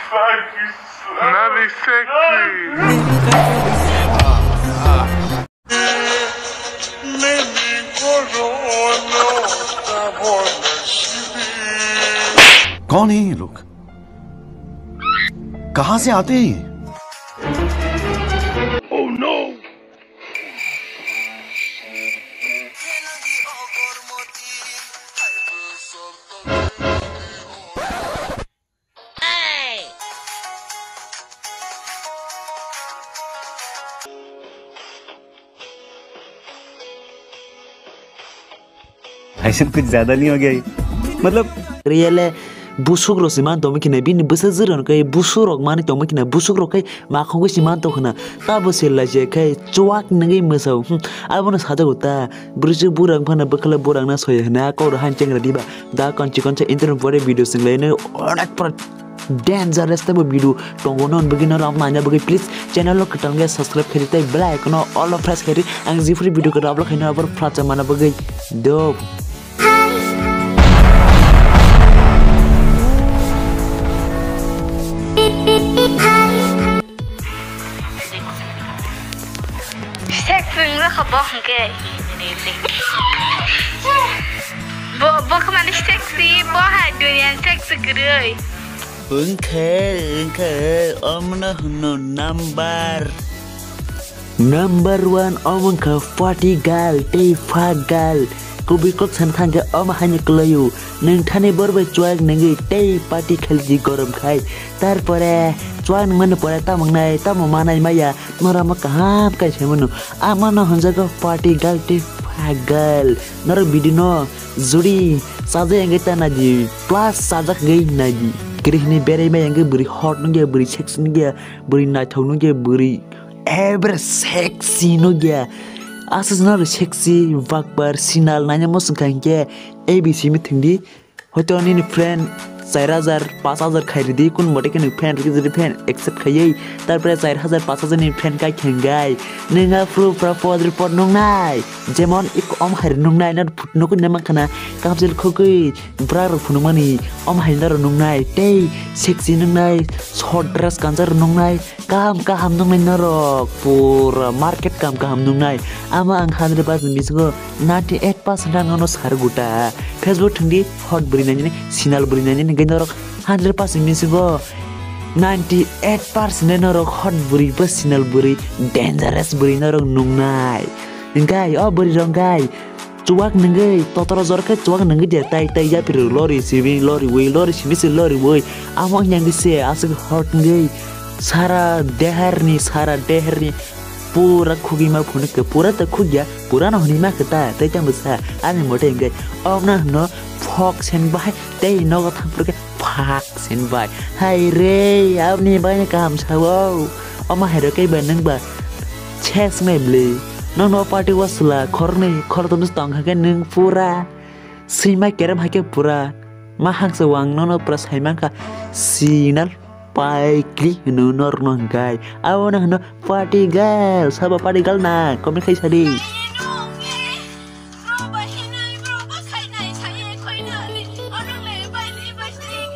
Nadi sexy. कौन है ये लोग? कहां से आते हैं? Oh no! ऐसे कुछ ज्यादा नहीं हो गया ये? मतलब रियल है busuk ro siman to mikina bini besa ziran kai busuk mani to mikina busuk ro kai ma khongo siman to khana ta bosel la je kai chuak nangai mesau abona sada gota burju burang phana bakala burang na soy na ko ro han chengra diba da konchi internet bore video sing lene onak pra dangerous ta video tongo non begina ram nanya bagi please channel lo ketangga subscribe khari tai bell icon all of press khari ang zifri video ka upload khina abar frata mana bagi dope Sexy khabah ke bo kemana sexy bo dunia sexy keroi Engke omna no number one omong ka party gal te fagal kubi kok san thanga om hanya kelayu neng thane borbe chuak nengi te party khalji gorom khai tarpore chuak man pore ta mangnai ta manai maya norama kaham kai chemunu amana hanjaga party gal te fagal nor bidino juri saje engeta naji plus sajak gei naji kirihni bere mai engge buri hot nge buri sex nge buri na thau nge buri ever sexy no gya asas na sexy vakbar sinal nanya mo sangke abc meeting di hoto ni friend 4000 5000 khairi di kun mote ke ni friend ki jodi friend accept khayei tarpore 4000 5000 ni friend kai khengai ninga proof propose report nong nai jemon ik om har nong nai na phutno kun namang khana kapjel khogui bra ro phunu mani om haindar nong nai te sexy nong nai short dress kanjar nong nai kam nong nai na ro pura market kam nong nai ama ang 100% misgo 98% ngono sar guta facebook thingdi hot buri nai ni sinal buri nai ni gendorok 100% misgo 98% norok hot buri personal buri dangerous buri norok nungnai ngai o buri rongai chuak ngai totoro zorka chuak ngai dia tai ya pir lori siwi lori we lori simisi lori we among yang dise asik hot ngai sara deherni pura khugi ma phune ke pura ta khugya pura na honi ma kata tai ta musa ani mote ngai om na no phok sen bai tai no ga thang pur ke phak sen bai hai re ab ni bai kam sawo oma hero kai ban nang ba ches me ble no party wasla khorne khor to tong ha ke nang pura sima keram ha ke pura ma hang sawang no pras hai ma ka sinal paikli no non guy awona no party girl saba party girl na komen khai sadi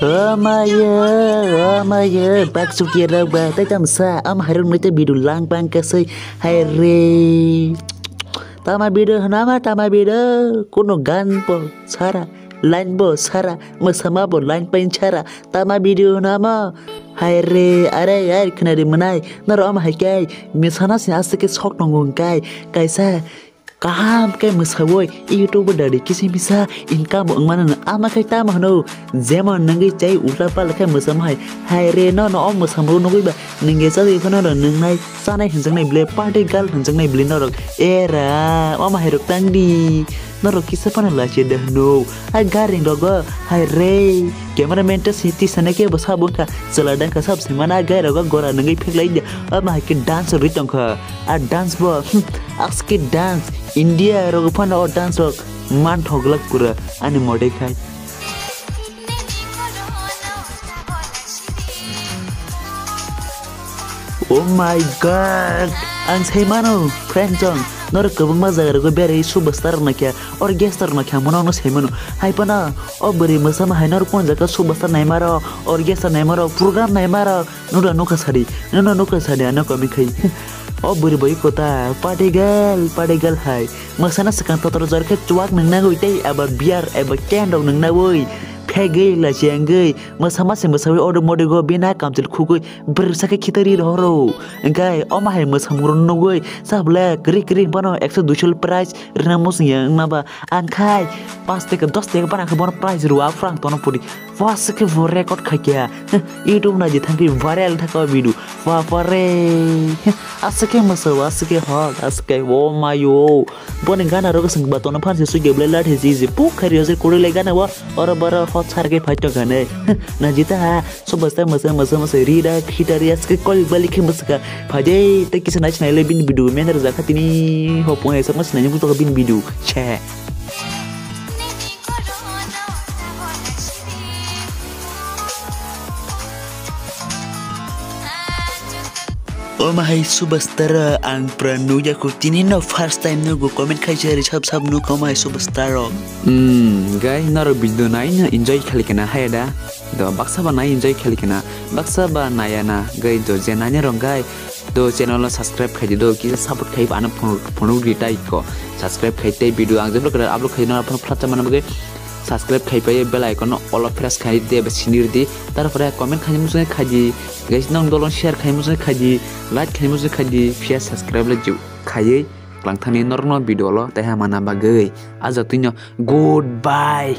Amaya bak sukira ba ta tamsa am harung nite bidu lang pang kasai hai re tama bidu kuno gan po sara line bo sara masama bo line pain cara tama bidu nama hai re are yaar khnari manai naro am hai kai misana se asike sok nongung kai kaisa kaham kai musawoi youtube dari kisi bisa income angmana ama kai ta mahno zemon nangi chai ulta pal kai musam hai re no om musamu no ba ninge sa di khona ro ningnai sanai hinjang nai ble party girl hinjang nai ble no ro era ama hai rok tangdi no ro kisa pana la che dah no hai garing dogo hai re cameraman ta siti sanake basa bonka saladan ka sab semana gai rogo gora nangi pheklai dia ama hai ke dance ritong kha a dance bo aske dance India rogo pana o dance rock man thoglak pura ani mode khai Oh my god ang say mano friend jong nor kebang mazar go bere subastar nakya orchestra nakya mono semano haipana obri masama hainor pon jaka subastar naimara orchestra naimara program naimara nuda nokasari ana kami khai obri boy kota padegal hai masana sekang totor jarke cuak nangna goitei aba biar aba kendong nangna woi Peggy la jenggai masama se masawi order modego bina kamtil khugoi bersake khitari roro engkai omahai masamurun nogoi sabla kri bano 100 price renamos yang naba angkai pas te 10 te bana khobor price ruwa franc tono pudi wasake vo record khakya youtube na jithangki viral thaka video wa pare asake masawa asake hot asake wo mayo bone gana rogo sang batono phanse suge blela thesi pu khari hoje kodile gana wa ora bara hot sarge phaito gane na jita sobasta masa rida khitari aske kol bali khemsaka phade te kisana chnaile bin video mener zakatini hopo esa mas nanya buto bin video che Oh my superstar ang pranu ya ko tini no first time no go comment khai jari sab no ko my superstar guys naro video nai na enjoy khali kana haida do baksa ba nai enjoy khali kana baksa ba naya na guys do jenanya rong guys do channel subscribe khai do ki support khai ba na phonu di tai ko subscribe khai te video ang jeblo kada upload khai na phlata mana bage subscribe khai paye bell icon all of press khai de sinir di tarpore comment khai musai khaji guys nong dolon share khai musai khaji like khai musai khaji share subscribe la ju khai langthani normal video lo teha mana bagai aja tinyo goodbye